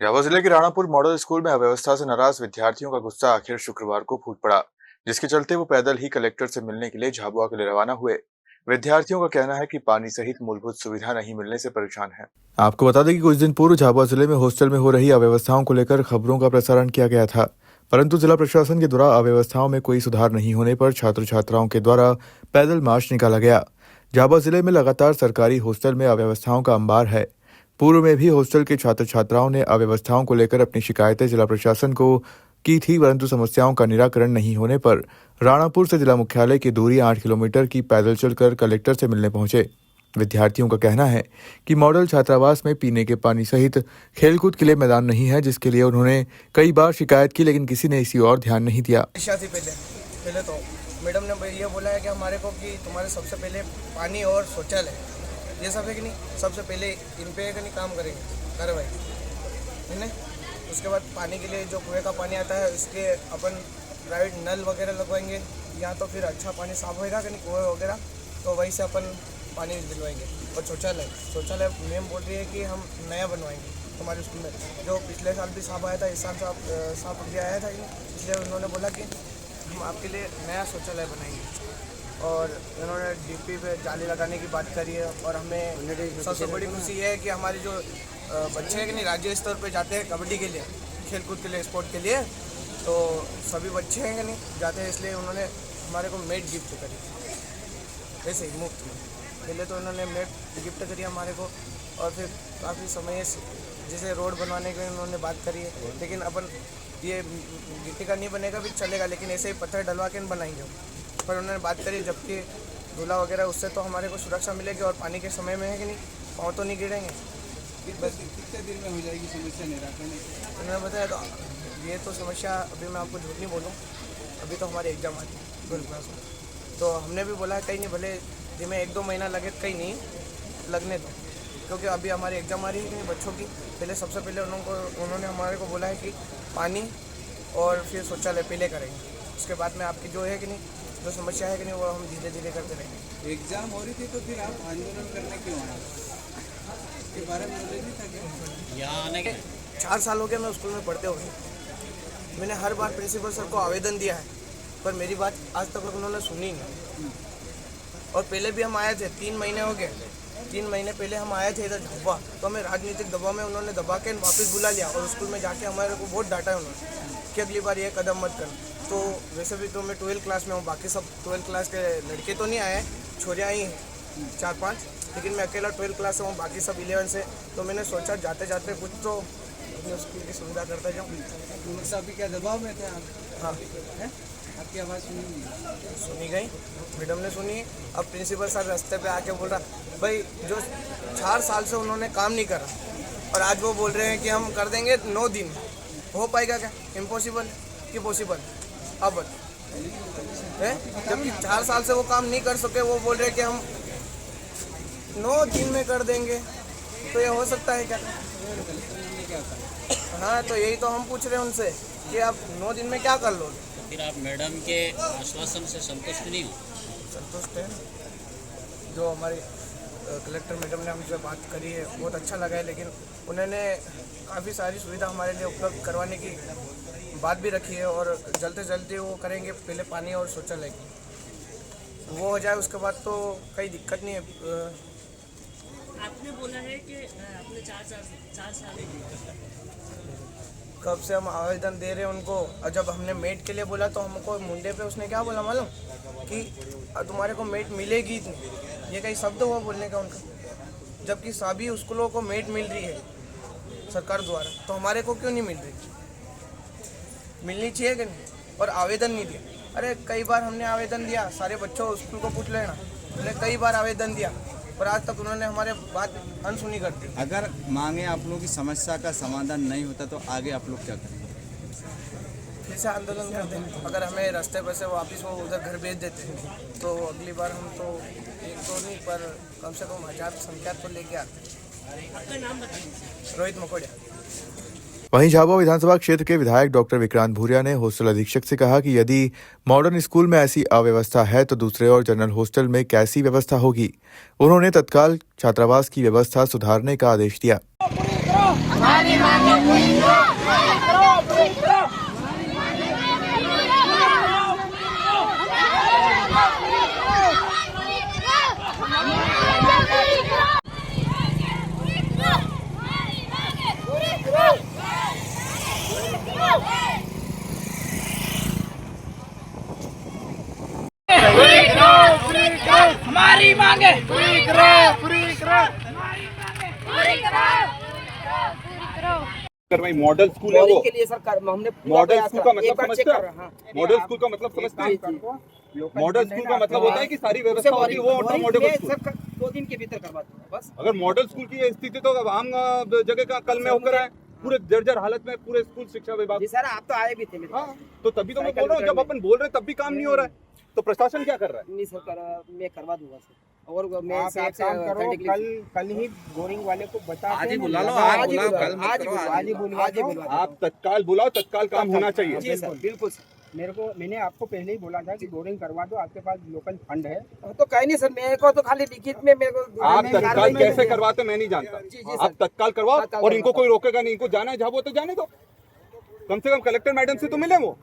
झाबुआ जिले के Ranapur model school में अव्यवस्था से नाराज विद्यार्थियों का गुस्सा आखिर शुक्रवार को फूट पड़ा, जिसके चलते वो पैदल ही कलेक्टर से मिलने के लिए झाबुआ के लिए रवाना हुए। विद्यार्थियों का कहना है कि पानी सहित मूलभूत सुविधा नहीं मिलने से परेशान है। आपको बता दें कि कुछ दिन पूर्व झाबुआ जिले में हॉस्टल में हो रही अव्यवस्थाओं को लेकर खबरों का प्रसारण किया गया था, परंतु जिला प्रशासन के द्वारा अव्यवस्थाओं में कोई सुधार नहीं होने पर छात्र छात्राओं के द्वारा पैदल मार्च निकाला गया। झाबुआ जिले में लगातार सरकारी हॉस्टल में अव्यवस्थाओं का अंबार है। पूर्व में भी हॉस्टल के छात्र छात्राओं ने अव्यवस्थाओं को लेकर अपनी शिकायतें जिला प्रशासन को की थी, परंतु समस्याओं का निराकरण नहीं होने पर राणापुर से जिला मुख्यालय की दूरी 8 किलोमीटर की पैदल चलकर कलेक्टर से मिलने पहुंचे। विद्यार्थियों का कहना है कि मॉडल छात्रावास में पीने के पानी सहित खेलकूद के लिए मैदान नहीं है, जिसके लिए उन्होंने कई बार शिकायत की, लेकिन किसी ने इसी ओर ध्यान नहीं दिया। पहले तो मैडम ने ये बोला है कि हमारे को कि तुम्हारे सबसे पहले पानी और शौचालय ये सब है कि नहीं, सबसे पहले इन पे कि नहीं काम करेंगे कार्रवाई है ना। उसके बाद पानी के लिए जो कुएं का पानी आता है उसके अपन प्राइवेट नल वगैरह लगवाएंगे, या तो फिर अच्छा पानी साफ होएगा कि नहीं कुएं वगैरह, तो वहीं से अपन पानी दिलवाएंगे। और शौचालय मैम बोल रही है कि हम नया बनवाएंगे हमारे स्कूल में, जो पिछले साल भी साफ आया था, इस साल साफ भी आया था, इसलिए उन्होंने बोला कि हम आपके लिए नया शौचालय बनाएंगे। और उन्होंने डीपी पे जाली लगाने की बात करी है। और हमें सबसे बड़ी खुशी ये है कि हमारे जो बच्चे हैं कि नहीं राज्य स्तर पे जाते हैं कबड्डी के लिए, खेलकूद के लिए, स्पोर्ट के लिए, तो सभी बच्चे हैं कि नहीं जाते हैं, इसलिए उन्होंने हमारे को मेट गिफ्ट करी, ऐसे ही मुफ्त में। पहले तो उन्होंने मेट गिफ्ट करी हमारे को, और फिर काफ़ी समय जैसे रोड बनवाने की उन्होंने बात करी है, लेकिन अपन ये गिट्टी का नहीं बनेगा भी चलेगा, लेकिन ऐसे ही पत्थर डलवा के बनाएंगे। पर उन्होंने बात करी जबकि धूला वगैरह, उससे तो हमारे को सुरक्षा मिलेगी और पानी के समय में है कि नहीं पाँव तो नहीं गिरेंगे। बस कितने दिन में हो जाएगी समस्या निराकरण? उन्होंने बताया तो ये तो समस्या अभी मैं आपको झूठ नहीं बोलूँ, अभी तो हमारे एग्जाम आती है 12th क्लास में, तो हमने भी बोला कहीं नहीं, भले जिसमें 1-2 महीना लगे कहीं नहीं लगने दो, क्योंकि अभी हमारी एग्जाम आ रही है कि नहीं बच्चों की। पहले सबसे पहले उन्होंने हमारे को बोला है कि पानी और फिर शौचालय पहले करेंगे, उसके बाद में आपकी जो है कि नहीं जो समस्या है कि नहीं वो हम धीरे धीरे करते रहेंगे। एग्जाम हो रही थी तो फिर आप आंदोलन करने क्यों आए? इसके बारे में नॉलेज नहीं था क्या? यहाँ आने के 4 साल हो गए मैं स्कूल में पढ़ते हुए, मैंने हर बार प्रिंसिपल सर को आवेदन दिया है, पर मेरी बात आज तक उन्होंने सुनी नहीं। और पहले भी हम आए थे, 3 महीने हो गए, 3 महीने पहले हम आए थे इधर झाबुआ, तो हमें राजनीतिक दबाव में उन्होंने दबा के वापस बुला लिया, और स्कूल में जाके हमारे को बहुत डांटा है उन्होंने कि अगली बार ये कदम मत करना। तो वैसे भी तो मैं 12th क्लास में हूँ, बाकी सब 12th क्लास के लड़के तो नहीं आए, छोरियाँ ही हैं 4-5, लेकिन मैं अकेला 12th क्लास से हूँ, बाकी सब 11 से। तो मैंने सोचा जाते जाते कुछ तो अपने स्कूल की सुविधा करता जाऊँ। अभी क्या दबाव में थे आप? हाँ है? आपकी आवाज़ सुनी गई, मैडम ने सुनी। अब प्रिंसिपल सर रास्ते पे आके बोल रहा, भाई जो 4 साल से उन्होंने काम नहीं करा और आज वो बोल रहे हैं कि हम कर देंगे 9 दिन, हो पाएगा क्या? इम्पॉसिबल कि पॉसिबल? अब है, जबकि 4 साल से वो काम नहीं कर सके, वो बोल रहे हैं कि हम 9 दिन में कर देंगे, तो ये हो सकता है क्या? हाँ, तो यही तो हम पूछ रहे हैं उनसे कि आप 9 दिन में क्या कर लोगे? फिर आप मैडम के आश्वासन से संतुष्ट नहीं हो? संतुष्ट है, जो हमारी कलेक्टर मैडम ने हमसे बात करी है बहुत अच्छा लगा है, लेकिन उन्होंने काफ़ी सारी सुविधा हमारे लिए उपलब्ध करवाने की बात भी रखी है, और जल्द से जल्द वो करेंगे। पहले पानी और शौचालय की वो हो जाए, उसके बाद तो कोई दिक्कत नहीं है। आपने बोला है कि आपने 4 साल कब से हम आवेदन दे रहे हैं उनको, और जब हमने मेट के लिए बोला तो हमको मुंडे पे उसने क्या बोला मालूम, कि तुम्हारे को मेट मिलेगी नहीं, ये कई शब्द हुआ बोलने का उनका, जबकि सभी स्कूलों को मेट मिल रही है सरकार द्वारा, तो हमारे को क्यों नहीं मिल रही? मिलनी चाहिए कि नहीं? और आवेदन नहीं दिया। अरे कई बार हमने आवेदन दिया, सारे बच्चों स्कूल को पूछ लेना, हमने कई बार आवेदन दिया, पर आज तक उन्होंने हमारे बात अनसुनी कर दी। अगर मांगे आप लोगों की समस्या का समाधान नहीं होता तो आगे आप लोग क्या करेंगे? फिर से आंदोलन करते हैं। अगर हमें रास्ते पर से वापस वो उधर घर भेज देते तो अगली बार हम तो एक तो नहीं पर कम से कम 1000 संख्या तो लेके आते। आपका नाम बताइए। रोहित मकोड़िया। वहीं झाबुआ विधानसभा क्षेत्र के विधायक डॉक्टर विक्रांत भूरिया ने हॉस्टल अधीक्षक से कहा कि यदि मॉडर्न स्कूल में ऐसी अव्यवस्था है तो दूसरे और जनरल हॉस्टल में कैसी व्यवस्था होगी। उन्होंने तत्काल छात्रावास की व्यवस्था सुधारने का आदेश दिया। हमारी मांगे पूरी करो, पूरी करो। करवाई मॉडल स्कूल है वो के लिए सर हमने मॉडल स्कूल का मतलब समझते हैं मॉडल स्कूल का मतलब समझते हैं मॉडल स्कूल का मतलब होता है कि सारी व्यवस्था होती है वो होता है मॉडल स्कूल 2 दिन के भीतर करवा दूंगा बस। अगर मॉडल स्कूल की ये स्थिति तो अब आम जगह का कल में होकर है पूरे जर्जर हालत में पूरे स्कूल शिक्षा विभाग। जी सर आप तो आए भी थे मेरे हाँ तो तभी तो मैं बोल रहा हूँ जब अपन बोल रहे हैं तब भी काम नहीं हो रहा है तो प्रशासन क्या कर रहा है? नहीं सर मैं करवा दूंगा सर। और मैं आप एक काम करो, कल ही बोरिंग वाले को बता आज ही के बुला लो, आज आज बुलाओ, बुलाओ, कल मत करो, आज ही बुलवा दो। आप तत्काल बुलाओ तत्काल काम होना चाहिए। जी सर बिल्कुल सर। मैंने आपको पहले ही बोला था कि बोरिंग करवा दो, आपके पास लोकल फंड है। तो कहीं नहीं सर मेरे को तो खाली लिखित में मेरे को आप तत्काल कैसे करवाते मैं नहीं जानता। जी, जी, आप सर। तत्काल करवाओ तत्काल और इनको करवाओ। कोई रोकेगा नहीं। इनको जाना है जहाँ वो तो जाने दो। कम से कम कलेक्टर मैडम से तो मिले वो।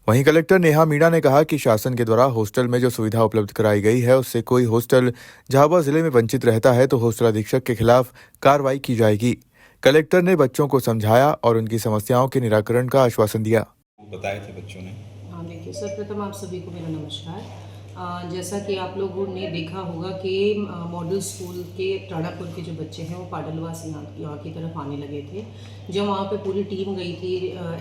वहीं कलेक्टर नेहा मीणा ने कहा कि शासन के द्वारा हॉस्टल में जो सुविधा उपलब्ध कराई गई है उससे कोई हॉस्टल झाबुआ जिले में वंचित रहता है तो हॉस्टल अधीक्षक के खिलाफ कार्रवाई की जाएगी। कलेक्टर ने बच्चों को समझाया और उनकी समस्याओं के निराकरण का आश्वासन दिया। बताए थे बच्चों ने। हाँ देखिए सर्वप्रथम आप सभी को मेरा नमस्कार। जैसा कि आप लोगों ने देखा होगा कि मॉडल स्कूल के टाड़ापुर के जो बच्चे हैं वो पाडलवास यहाँ की तरफ आने लगे थे। जब वहाँ पे पूरी टीम गई थी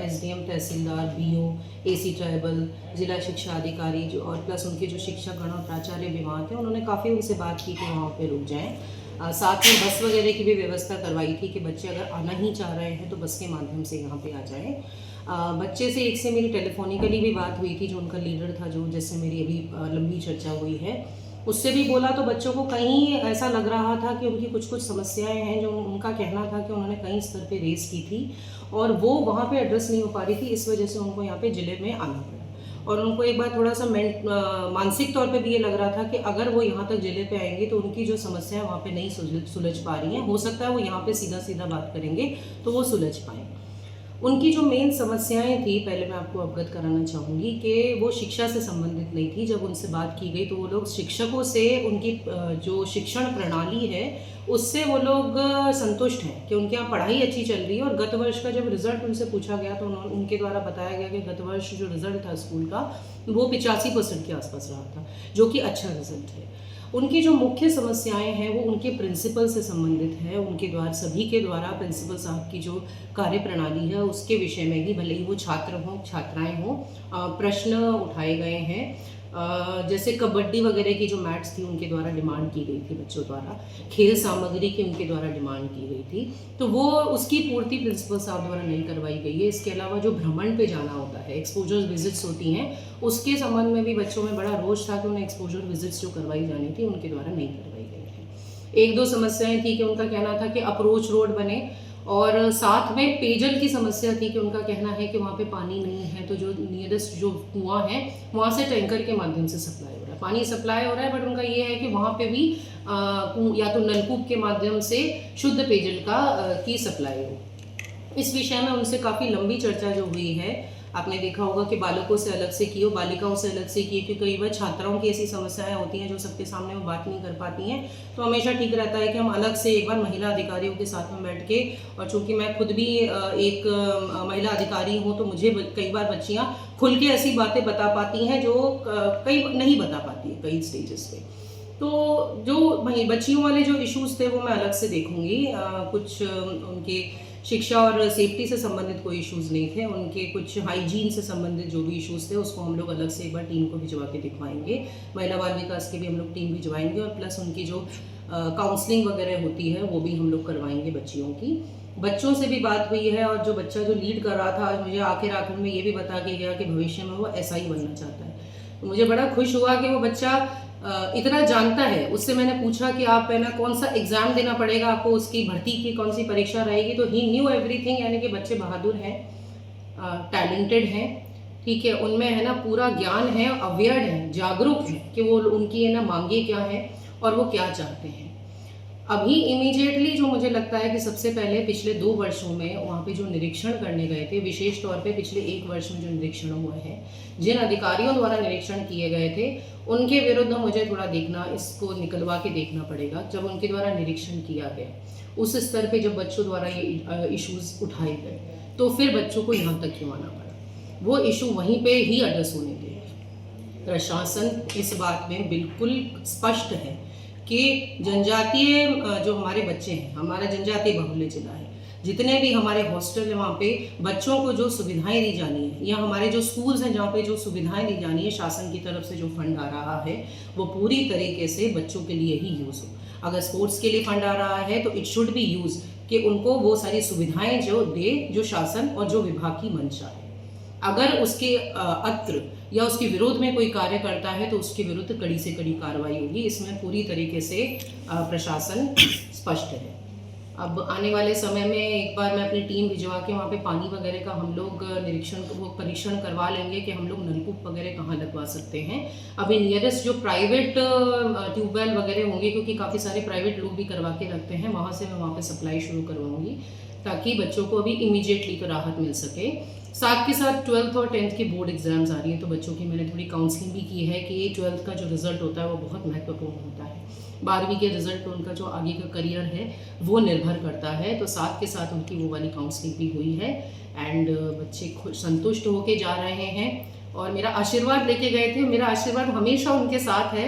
एसडीएम तहसीलदार बीओ एसी ट्राइबल जिला शिक्षा अधिकारी जो और प्लस उनके जो शिक्षकगण और प्राचार्य भी वहाँ थे उन्होंने काफ़ी उनसे बात की कि वहाँ पे रुक जाएं। साथ में बस वगैरह की भी व्यवस्था करवाई थी कि बच्चे अगर आना ही चाह रहे हैं तो बस के माध्यम से यहाँ पे आ जाएं। बच्चे से एक से मेरी टेलीफोनिकली भी बात हुई थी जो उनका लीडर था जो जिससे मेरी अभी लंबी चर्चा हुई है उससे भी बोला तो बच्चों को कहीं ऐसा लग रहा था कि उनकी कुछ समस्याएं हैं जो उनका कहना था कि उन्होंने कई स्तर पे रेस की थी और वो वहाँ पे एड्रेस नहीं हो पा रही थी। इस वजह से उनको यहाँ पे ज़िले में आना पड़ा और उनको एक बार थोड़ा सा मानसिक तौर पे भी ये लग रहा था कि अगर वो यहाँ तक ज़िले पे आएंगे तो उनकी जो समस्याएं वहाँ पे नहीं सुलझ पा रही हैं। हो सकता है वो यहाँ पे सीधा बात करेंगे तो वो सुलझ पाएँ। उनकी जो मेन समस्याएं थी पहले मैं आपको अवगत कराना चाहूँगी कि वो शिक्षा से संबंधित नहीं थी। जब उनसे बात की गई तो वो लोग शिक्षकों से उनकी जो शिक्षण प्रणाली है उससे वो लोग संतुष्ट हैं कि उनके यहाँ पढ़ाई अच्छी चल रही है। और गत वर्ष का जब रिज़ल्ट उनसे पूछा गया तो उनके द्वारा बताया गया कि गत वर्ष जो रिज़ल्ट था स्कूल का वो 85% के आसपास रहा था जो कि अच्छा रिज़ल्ट है। उनकी जो मुख्य समस्याएं हैं वो उनके प्रिंसिपल से संबंधित है। उनके द्वारा सभी के द्वारा प्रिंसिपल साहब की जो कार्य प्रणाली है उसके विषय में ही भले ही वो छात्र हों छात्राएं हों प्रश्न उठाए गए हैं। जैसे कबड्डी वगैरह की जो मैट्स थी उनके द्वारा डिमांड की गई थी बच्चों द्वारा, खेल सामग्री की उनके द्वारा डिमांड की गई थी तो वो उसकी पूर्ति प्रिंसिपल साहब द्वारा नहीं करवाई गई है। इसके अलावा जो भ्रमण पे जाना होता है एक्सपोजर विजिट्स होती हैं उसके संबंध में भी बच्चों में बड़ा रोष था कि उन्हें एक्सपोजर विजिट्स जो करवाई जानी थी उनके द्वारा नहीं करवाई गई है। 1-2 समस्याएं थी कि उनका कहना था कि अप्रोच रोड बने और साथ में पेयजल की समस्या थी कि उनका कहना है कि वहाँ पे पानी नहीं है तो जो नियरेस्ट जो कुआं है वहाँ से टैंकर के माध्यम से सप्लाई हो रहा है, पानी सप्लाई हो रहा है। बट उनका ये है कि वहाँ पे भी या तो नलकूप के माध्यम से शुद्ध पेयजल की सप्लाई हो। इस विषय में उनसे काफ़ी लंबी चर्चा जो हुई है आपने देखा होगा कि बालकों से अलग से की हो बालिकाओं से अलग से की क्योंकि कई बार छात्राओं की ऐसी समस्याएं होती हैं जो सबके सामने वो बात नहीं कर पाती हैं। तो हमेशा ठीक रहता है कि हम अलग से एक बार महिला अधिकारियों के साथ में बैठ के और चूँकि मैं खुद भी एक महिला अधिकारी हूँ तो मुझे कई बार बच्चियाँ खुल के ऐसी बातें बता पाती हैं जो कई नहीं बता पाती है कई स्टेजेस पे। तो जो बच्चियों वाले जो इश्यूज़ थे वो मैं अलग से देखूँगी। कुछ उनके शिक्षा और सेफ्टी से संबंधित कोई इश्यूज़ नहीं थे, उनके कुछ हाइजीन से संबंधित जो भी इश्यूज़ थे उसको हम लोग अलग से एक बार टीम को भिजवा के दिखवाएंगे। महिला बाल विकास की भी हम लोग टीम भिजवाएंगे और प्लस उनकी जो काउंसलिंग वगैरह होती है वो भी हम लोग करवाएंगे बच्चियों की। बच्चों से भी बात हुई है और जो बच्चा जो लीड कर रहा था मुझे आखिर में ये भी बता के गया कि भविष्य में वो ऐसा ही बनना चाहता है। तो मुझे बड़ा खुश हुआ कि वो बच्चा इतना जानता है। उससे मैंने पूछा कि आप है ना कौन सा एग्ज़ाम देना पड़ेगा आपको, उसकी भर्ती की कौन सी परीक्षा रहेगी, तो ही न्यू एवरीथिंग। यानी कि बच्चे बहादुर हैं, टैलेंटेड हैं, ठीक है, उनमें है ना पूरा ज्ञान है, अवेयर हैं, जागरूक हैं कि वो उनकी है ना मांगे क्या हैं और वो क्या चाहते हैं। अभी इमीडिएटली जो मुझे लगता है कि सबसे पहले पिछले 2 वर्षों में वहाँ पे जो निरीक्षण करने गए थे, विशेष तौर पे पिछले 1 वर्ष में जो निरीक्षण हुआ है, जिन अधिकारियों द्वारा निरीक्षण किए गए थे उनके विरुद्ध मुझे थोड़ा देखना, इसको निकलवा के देखना पड़ेगा। जब उनके द्वारा निरीक्षण किया गया उस स्तर पे जब बच्चों द्वारा ये इश्यूज़ उठाए गए तो फिर बच्चों को यहाँ तक क्यों आना पड़ा, वो इशू वहीं पे ही एड्रेस होने थे। प्रशासन इस बात में बिल्कुल स्पष्ट है कि जनजातीय जो हमारे बच्चे हैं, हमारा जनजातीय बाहुल्य जिला है, जितने भी हमारे हॉस्टल हैं वहाँ पे बच्चों को जो सुविधाएं दी जानी है, या हमारे जो स्कूल्स हैं जहाँ पे जो सुविधाएं दी जानी है, शासन की तरफ से जो फंड आ रहा है वो पूरी तरीके से बच्चों के लिए ही यूज़ हो। अगर स्पोर्ट्स के लिए फंड आ रहा है तो इट शुड बी यूज़ कि उनको वो सारी सुविधाएं जो दे जो शासन और जो विभाग की मंशा है। अगर उसके अत्र या उसके विरोध में कोई कार्य करता है तो उसके विरुद्ध कड़ी से कड़ी कार्रवाई होगी। इसमें पूरी तरीके से प्रशासन स्पष्ट है। अब आने वाले समय में एक बार मैं अपनी टीम भिजवा के वहाँ पे पानी वगैरह का हम लोग परीक्षण करवा लेंगे कि हम लोग नलकूप वगैरह कहाँ लगवा सकते हैं। अभी नियरेस्ट जो प्राइवेट ट्यूबवेल वगैरह होंगे, क्योंकि काफ़ी सारे प्राइवेट लोग भी करवा के रखते हैं, वहाँ से मैं वहाँ पे सप्लाई शुरू करवाऊँगी ताकि बच्चों को अभी इमीडिएटली तो राहत मिल सके। साथ के साथ 12th और 10th की बोर्ड एग्जाम्स आ रही हैं, तो बच्चों की मैंने थोड़ी काउंसलिंग भी की है कि 12th का जो रिज़ल्ट होता है वो बहुत महत्वपूर्ण होता है। 12वीं के रिज़ल्ट पर उनका जो आगे का करियर है वो निर्भर करता है, तो साथ के साथ उनकी वो वाली काउंसलिंग भी हुई है एंड बच्चे खुश संतुष्ट होके जा रहे हैं और मेरा आशीर्वाद लेके गए थे। मेरा आशीर्वाद हमेशा उनके साथ है।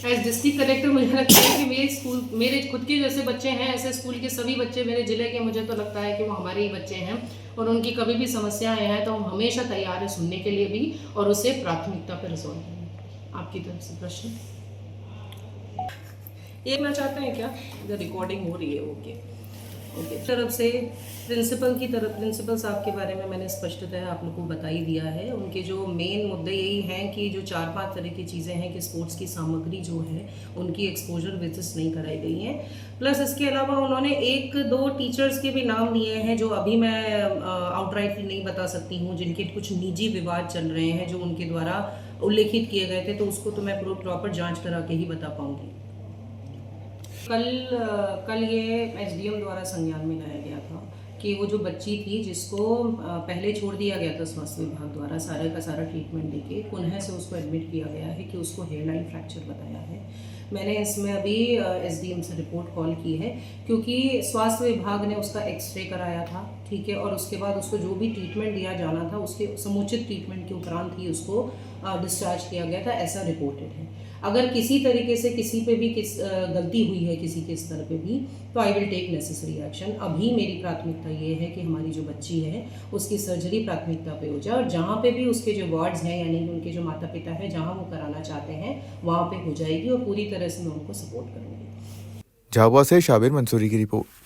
एज डिस्ट्रिक्ट कलेक्टर मुझे लगता है कि मेरे स्कूल, मेरे खुद के जैसे बच्चे हैं, ऐसे स्कूल के सभी बच्चे मेरे ज़िले के, मुझे तो लगता है कि वो हमारे ही बच्चे हैं और उनकी कभी भी समस्याएं हैं तो हम हमेशा तैयार हैं सुनने के लिए भी और उसे प्राथमिकता पर रिजॉल्व करने। आपकी तरफ से प्रश्न ये मैं चाहते हैं क्या? जो रिकॉर्डिंग हो रही है ओके तरफ से प्रिंसिपल साहब के बारे में मैंने स्पष्टतः आप लोग को बता ही दिया है। उनके जो मेन मुद्दे यही हैं कि जो 4-5 तरह की चीज़ें हैं कि स्पोर्ट्स की सामग्री जो है उनकी एक्सपोजर विजिट्स नहीं कराई गई हैं। प्लस इसके अलावा उन्होंने 1-2 टीचर्स के भी नाम लिए हैं जो अभी मैं आउटराइटली नहीं बता सकती हूँ, जिनके कुछ निजी विवाद चल रहे हैं जो उनके द्वारा उल्लेखित किए गए थे, तो उसको तो मैं प्रॉपर जाँच करा के ही बता पाऊँगी। कल ये एसडीएम द्वारा संज्ञान में लाया गया था कि वो जो बच्ची थी जिसको पहले छोड़ दिया गया था स्वास्थ्य विभाग द्वारा सारा का सारा ट्रीटमेंट देके, पुनः से उसको एडमिट किया गया है कि उसको हेयरलाइन फ्रैक्चर बताया है। मैंने इसमें अभी एसडीएम से रिपोर्ट कॉल की है क्योंकि स्वास्थ्य विभाग ने उसका एक्सरे कराया था, ठीक है, और उसके बाद उसको जो भी ट्रीटमेंट दिया जाना था उसके समुचित ट्रीटमेंट के उपरांत ही उसको डिस्चार्ज किया गया था, ऐसा रिपोर्टेड है। अगर किसी तरीके से किसी पे भी गलती हुई है किसी के स्तर पे भी, तो I will take necessary action. अभी मेरी प्राथमिकता ये है कि हमारी जो बच्ची है उसकी सर्जरी प्राथमिकता पे हो जाए और जहाँ पे भी उसके जो वार्ड्स हैं यानी उनके जो माता पिता हैं जहाँ वो कराना चाहते हैं वहाँ पे हो जाएगी और पूरी तरह से मैं उनको सपोर्ट करूँगी। झाबुआ से शाबिर मंसूरी की रिपोर्ट।